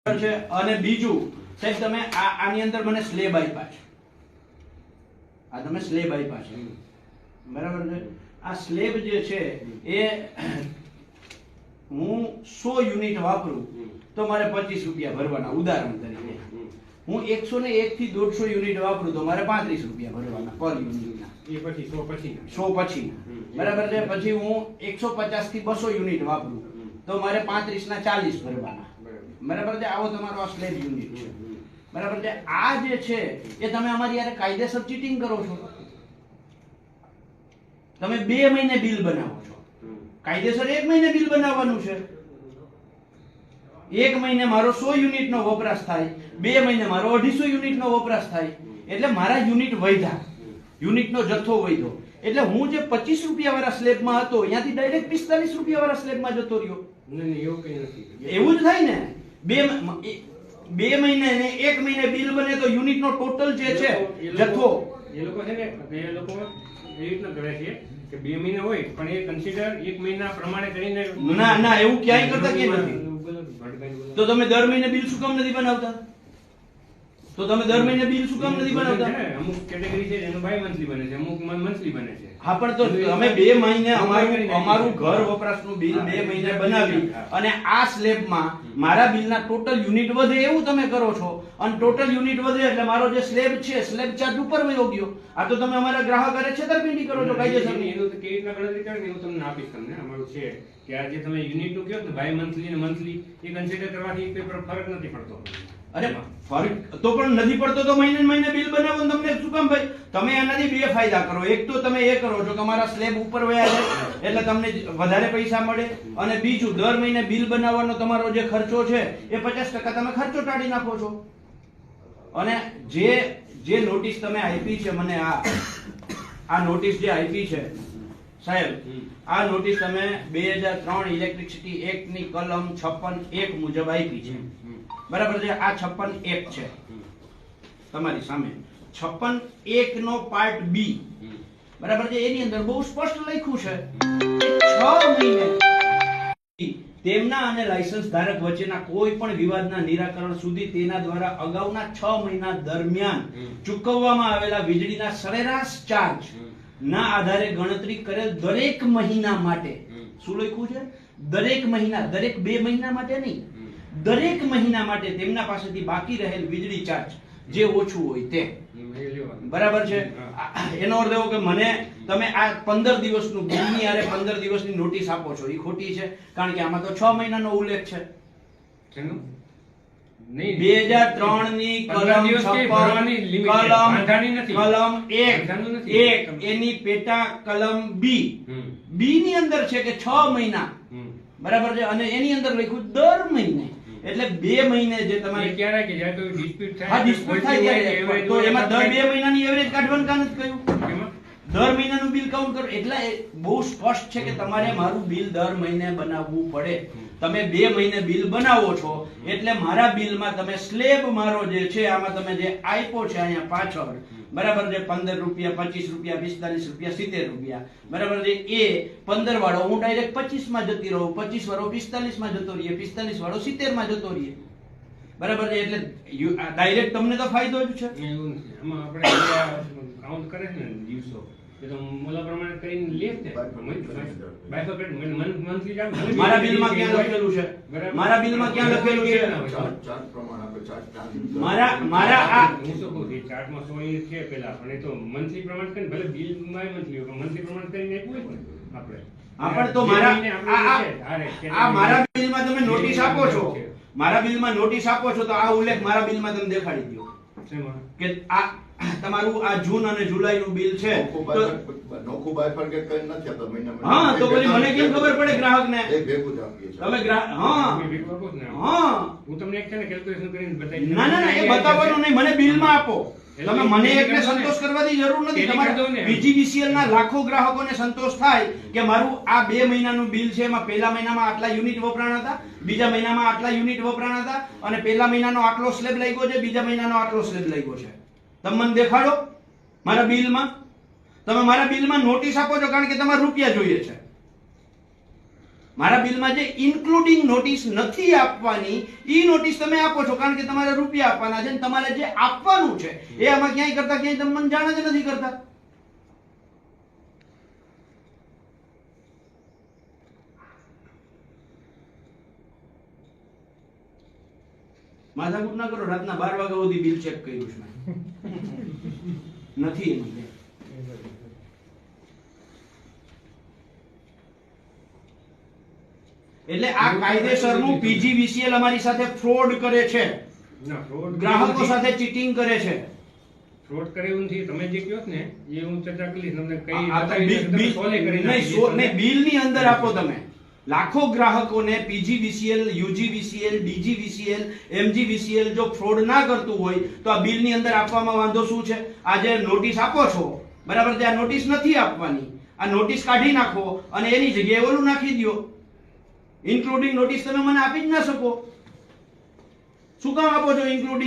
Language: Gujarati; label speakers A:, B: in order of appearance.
A: છે। અને બીજું સાહેબ તમે આની અંદર મને સ્લેબ આપ્યા છે, આ તમે સ્લેબ આપ્યા છે બરાબર છે। આ સ્લેબ જે છે એ હું 100 યુનિટ વાપરું તો મારે 25 રૂપિયા ભરવાના, ઉદાહરણ તરીકે। હું 101 થી 150 યુનિટ વાપરું તો મારે 35 રૂપિયા ભરવાના પર યુનિટના,
B: એ પછી 100
A: પછી બરાબર છે। પછી હું 150 થી 200 યુનિટ વાપરું તો મારે 35 ના 40 ભરવાના, બરાબર છે। આવો તમારો આ સ્લેબ યુનિટ છે, બરાબર છે। આ જે છે એ તમે અમારી યારે કાયદેસર ચીટિંગ કરો છો। તમે 2 મહિને બિલ બનાવો છો, કાયદેસર 1 મહિને બિલ બનાવવાનું છે। 1 મહિને મારો 100 યુનિટ નો વપરાશ થાય, 2 મહિને મારો 250 યુનિટ નો વપરાશ થાય, એટલે મારા યુનિટ વધ્યા, યુનિટ નો જથ્થો વધ્યો, એટલે હું જે 25 રૂપિયા વાળા સ્લેબમાં હતો ત્યાંથી ડાયરેક્ટ 45 રૂપિયા વાળા સ્લેબમાં જતો રહ્યો।
B: નહીં, એવું કઈ નથી,
A: એવું જ થાય ને। 2 મહિને ને 1 મહિને બિલ બને તો યુનિટ નો ટોટલ જે છે જથ્થો,
B: એ લોકો છે ને, એ લોકો એ રીતના કરે છે કે 2 મહિના હોય પણ એ કન્સિડર 1 મહિના પ્રમાણે કરીને
A: ના એવું ક્યાંય કરતા કે નથી। તો તમે દર મહિને બિલ શું કામ નથી બનાવતા? તો તમે દર મહિને બિલ શું કામ નથી બનાવતા?
B: અમુક કેટેગરી છે એનું બાય મંથલી બને છે, અમુક મંથલી બને છે।
A: હા, પણ તો અમે 2 મહિને અમારું ઘર વપરાશનું બિલ 2 મહિને બનાવી અને આ સ્લેબમાં મારા બિલના ટોટલ યુનિટ વધે એવું તમે કરો છો, અને ટોટલ યુનિટ વધે એટલે મારો જે સ્લેબ છે સ્લેબ ચાર્જ ઉપર વયો ગયો। આ તો તમે અમારા ગ્રાહક અરે છેતરપિંડી કરો છો કાયદેસર।
B: એનું તો કેવી રીતના ગણતરી કરે ને એવું તમને આપીશ તમને। અમારું છે કે આ જે તમે યુનિટ નું કહો ને બાય મંથલી ને મંથલી, એ કન્સિડર કરવાથી કોઈ ફરક નથી પડતો।
A: અરે ફરક તો પણ નથી પડતો તો મહિને ને મહિને બિલ બનાવો ને તમને શું કામ ભાઈ? તમે આનાથી 2 ફાયદા કરો। એક તો તમે એ કરો છો કે અમારા સ્લેબ ઉપર વયા જાય એટલે તમને વધારે પૈસા મળે, અને બીજું દર મહિને બિલ બનાવવાનો તમારો જે ખર્ચો છે એ 50% તમે ખર્ચો ટાળી નાખો છો। અને જે નોટિસ તમે આપી છે મને, આ નોટિસ જે આપી છે સાહેબ, આ નોટિસ તમે 2003 ઇલેક્ટ્રિસિટી એક્ટ ની કલમ 56(1) મુજબ આપી છે, બરાબર છે। આ 56(1) છે તમારી સામે। 56(1) નો પાર્ટ બી, બરાબર છે, એની અંદર બહુ સ્પષ્ટ લખ્યું છે 6 મહિને તેમના અને લાયસન્સ ધારક વચ્ચેના કોઈ પણ વિવાદના નિરાકરણ સુધી તેના દ્વારા અગાઉના 6 મહિના દરમિયાન ચૂકવવામાં આવેલા વીજળીના સરેરાશ ચાર્જ ના આધારે ગણતરી કરેલ દરેક મહિના માટે, શું લખ્યું છે? દરેક મહિના, દરેક 2 મહિના માટે નહીં, દરેક મહિના માટે તેમના પાસેથી બાકી રહેલ વીજળી ચાર્જ જે ઓછું હોય તે, બરાબર છે। એનો અર્થ એવો કે મને તમે આ 15 દિવસનું બિલની આરે 15 દિવસની નોટિસ આપો છો, એ ખોટી છે, કારણ કે આમાં તો 6 મહિનાનો ઉલ્લેખ છે। 2003 ની કલમ 1 એની પેટા કલમ બી ની અંદર છે કે 6 મહિના, બરાબર છે, અને એની અંદર લખ્યું દર મહિને, એટલે 2 મહિને જે તમારે
B: ક્યારે કે જ્યારે કોઈ ડિસ્પ્યુટ થાય,
A: હા ડિસ્પ્યુટ થાય ત્યારે તો એમાં દર 2 મહિનાની એવરેજ કાઢવાનું કામ નથી કહ્યું, દર મહિનાનું બિલ કાઉન્ટ કરો। એટલે બહુ સ્પષ્ટ છે કે તમારે મારું બિલ દર મહિને બનાવવું પડે। તમે 2 મહિને બિલ બનાવો છો એટલે મારા બિલમાં તમે સ્લેબ મારો જે છે આમાં તમે જે આપ્યો છે અહીંયા પાછળ, બરાબર છે, 15 રૂપિયા, 25 રૂપિયા, 45 રૂપિયા, 70 રૂપિયા, બરાબર છે, એ 15 વાળો હું ડાયરેક્ટ 25 માં જતી રહું, 25 વાળો 45 માં જતો રહીએ, 45 વાળો 70 માં જતો રહીએ, બરાબર છે। એટલે ડાયરેક્ટ તમને તો ફાયદો જ છે।
B: એવું નથી, આમાં આપણે કાઉન્ટ કરે છે ને દિવસો, એ તો મોલા પ્રમાણે કરીને લે છે।
A: મારા બિલમાં ક્યાં લખેલું છે? મારા બિલમાં ક્યાં લખેલું છે?
C: ચાર્ટ પ્રમાણે આપણે ચાર્ટ
A: મારા આ
B: હું શું કહું છું, ચાર્ટમાં 100 યુનિટ છે પેલા, પણ એ તો મંથલી પ્રમાણે કરીને, ભલે બિલમાં મંથલી હોય પણ મંથલી પ્રમાણે કરીને આપ્યું હોય આપણે।
A: પણ તો મારા બિલમાં તમે નોટિસ આપો છો, મારા બિલમાં નોટિસ આપો છો તો આ ઉલ્લેખ મારા બિલમાં તમે દેખાડી દો કે આ તમારું આ જૂન અને જુલાઈ નું બિલ છે,
C: નોખું બાયફર્કેટ કરીને નથી આપતા મહિના મહિને।
A: હા, તો પછી મને કેમ ખબર પડે ગ્રાહકને?
C: એક ભેગું જ આપીએ છીએ
A: તમે હા
B: હું તમને એક છે ને કેલ્ક્યુલેશન કરીને બતાવી
A: ના એ બતાવવાનું નહીં, મને બિલમાં આપો। તમે મને એકને સંતોષ કરવાની જરૂર નથી, તમારે VGVCL ના લાખો ગ્રાહકોને સંતોષ થાય કે મારું આ 2 મહિનાનું બિલ છે, એમાં પહેલા મહિનામાં આટલા યુનિટ વપરાણ હતા, બીજા મહિનામાં આટલા યુનિટ વપરાણ હતા, અને પહેલા મહિનાનો આટલો સ્લેબ લાગ્યો છે, બીજા મહિનાનો આટલો સ્લેબ લાગ્યો છે। તમે મને દેખાડો મારા બિલમાં, તમે મારા બિલમાં નોટિસ આપો છો, કારણ કે તમારે રૂપિયા જોઈએ છે। મારા બિલમાં જે ઇન્ક્લુડિંગ નોટિસ નથી આપવાની ઈ નોટિસ તમે આપો છો કારણ કે તમારે રૂપિયા આપવાના છે ને તમારે જે આપવાનું છે એ આમાં ક્યાંય કરતા ક્યાંય તમે મને જાણ જ નથી કરતા. માથાકૂટ ના કરો. રાતના 12 વાગ્યા સુધી બિલ ચેક કર્યું છે મેં. નથી એની. એટલે આ કાયદેસરનું પીજીવીસીએલ અમારી સાથે ફ્રોડ કરે છે,
B: ના ફ્રોડ
A: ગ્રાહકો સાથે ચીટિંગ કરે છે.
B: ફ્રોડ કરે એવું નથી. તમે જે કહો છો ને એ હું ચર્ચા કરીશ તમને કઈ
A: આ તો
B: બતાવીને તમે
A: બિલ-
B: સોલ્વ કરી
A: નહીં,
B: નાખીશ.
A: નહીં, બિલની અંદર આપો તમે. લાખો ગ્રાહકોને પીજીવીસીએલ, યુજીવીસીએલ, ડીજીવીસીએલ, એમજીવીસીએલ જો ફ્રોડ ના કરતું હોય તો આ બિલની અંદર આપવામાં વાંધો શું છે? આ જે નોટિસ આપો છો બરાબર, તે આ નોટિસ નથી આપવાની. આ નોટિસ કાઢી નાખો અને એની જગ્યાએ ઓલું નાખી દો. ઇન્ક્લુડિંગ નોટિસ તમે મને આપી જ ના શકો. શું કામ આપો છો ઇન્ક્લુડિંગ?